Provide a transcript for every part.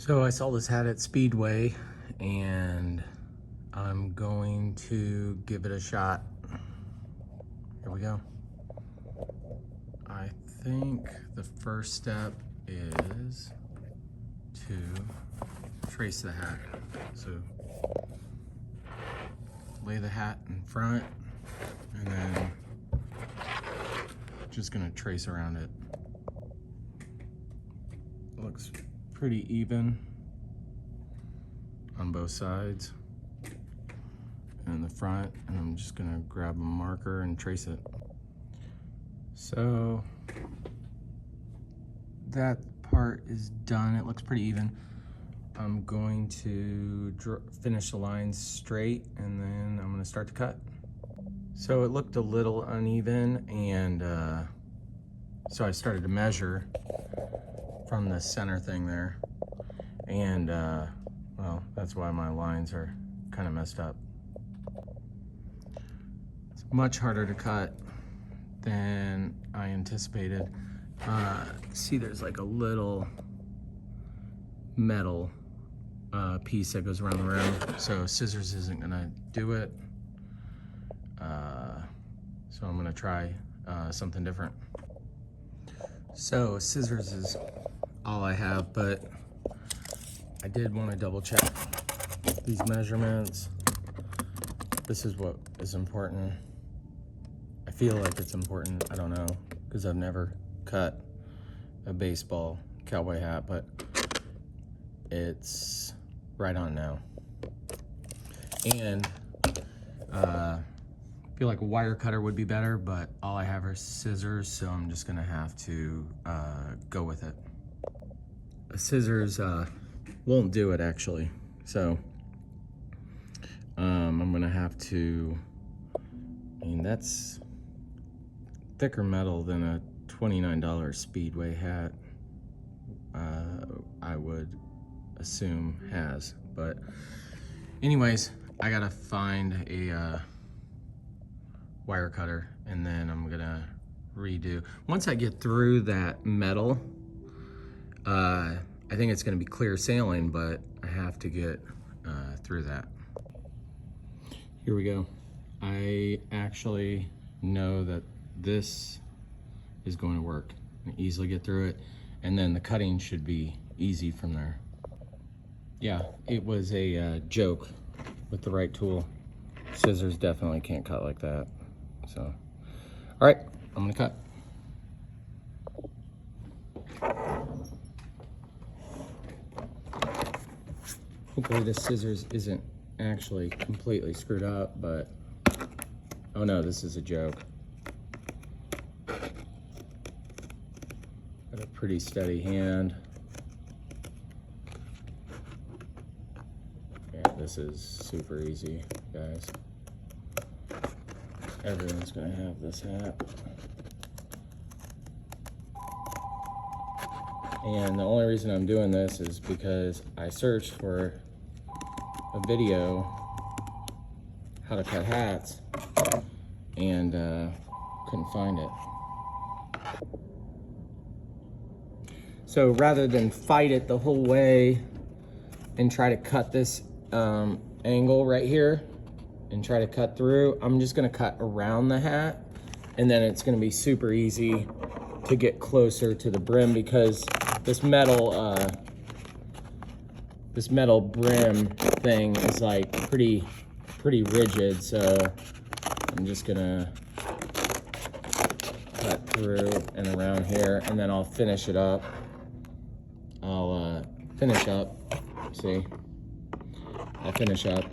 So I saw this hat at Speedway and I'm going to give it a shot. Here we go. I think the first step is to trace the hat. So lay the hat in front and then just gonna trace around it. It looks pretty even on both sides and the front, and I'm just gonna grab a marker and trace it. So that part is done. It looks pretty even. I'm going to finish the lines straight and then I'm gonna start to cut. So it looked a little uneven, and so I started to measure from the center thing there, and well, that's why my lines are kind of messed up. It's much harder to cut than I anticipated. See, there's like a little metal piece that goes around the rim, so scissors isn't gonna do it. So I'm gonna try something different. So scissors is all I have, but I did want to double check these measurements. This is what is important. I feel like it's important. I don't know, because I've never cut a baseball cowboy hat, but it's right on now. And I feel like a wire cutter would be better, but all I have are scissors, so I'm just gonna have to go with it. Scissors won't do it, actually, so I'm gonna have to, I mean, that's thicker metal than a $29 Speedway hat, I would assume has. But anyways, I gotta find a wire cutter, and then I'm gonna redo. Once I get through that metal, I think it's gonna be clear sailing, but I have to get through that. Here we go. I actually know that this is going to work. I can easily get through it, and then the cutting should be easy from there. Yeah, it was a joke with the right tool. Scissors definitely can't cut like that. So, all right, I'm gonna cut. Hopefully this scissors isn't actually completely screwed up, but oh no, this is a joke. Got a pretty steady hand. Yeah, this is super easy, guys. Everyone's gonna have this hat. And the only reason I'm doing this is because I searched for a video how to cut hats and couldn't find it. So rather than fight it the whole way and try to cut this angle right here and try to cut through, I'm just gonna cut around the hat, and then it's gonna be super easy to get closer to the brim, because this metal brim thing is like pretty rigid. So I'm just gonna cut through and around here, and then I'll finish it up. I'll finish up, see, I'll finish up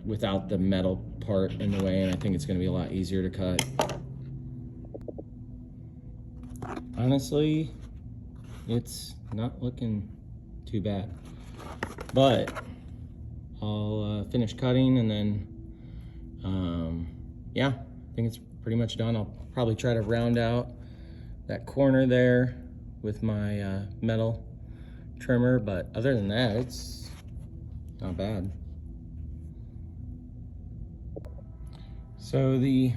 without the metal part in the way, and I think it's gonna be a lot easier to cut. Honestly, it's not looking too bad, but I'll finish cutting, and then yeah, I think it's pretty much done. I'll probably try to round out that corner there with my metal trimmer, but other than that, it's not bad. So the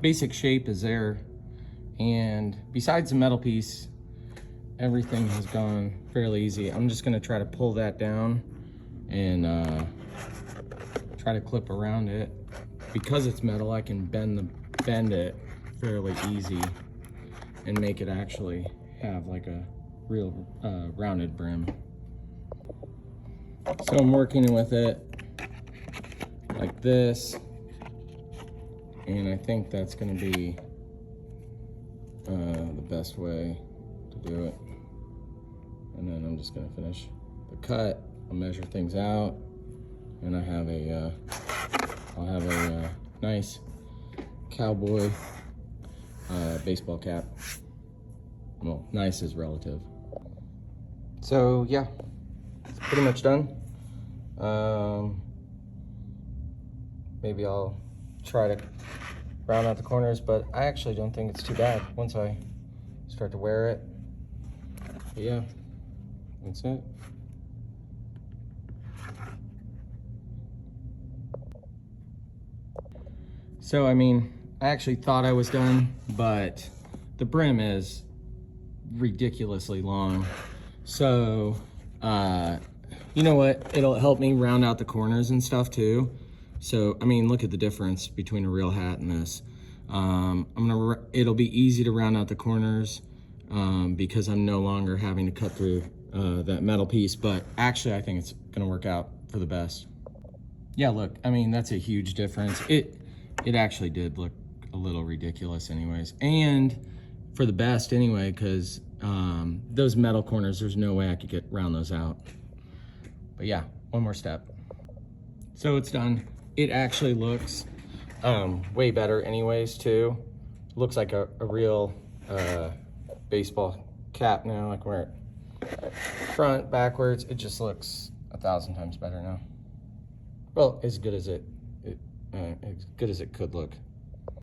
basic shape is there, and besides the metal piece, everything has gone fairly easy. I'm just gonna try to pull that down and try to clip around it. Because it's metal, I can bend it fairly easy and make it actually have like a real rounded brim. So I'm working with it like this, and I think that's going to be the best way to do it. And then I'm just going to finish the cut. I'll measure things out, and I'll have a nice cowboy baseball cap. Well, nice is relative. So yeah, it's pretty much done. Maybe I'll try to round out the corners, but I actually don't think it's too bad once I start to wear it. But yeah, that's it. So, I mean, I actually thought I was done, but the brim is ridiculously long. So, you know what? It'll help me round out the corners and stuff too. So, I mean, look at the difference between a real hat and this. It'll be easy to round out the corners because I'm no longer having to cut through that metal piece, but actually I think it's gonna work out for the best. Yeah, look, I mean, that's a huge difference. It actually did look a little ridiculous anyways, and for the best anyway, because those metal corners, there's no way I could round those out. But yeah, one more step. So it's done. It actually looks way better anyways too. Looks like a real baseball cap now. I can wear it front, backwards. It just looks 1,000 times better now. Well, as good as it could look.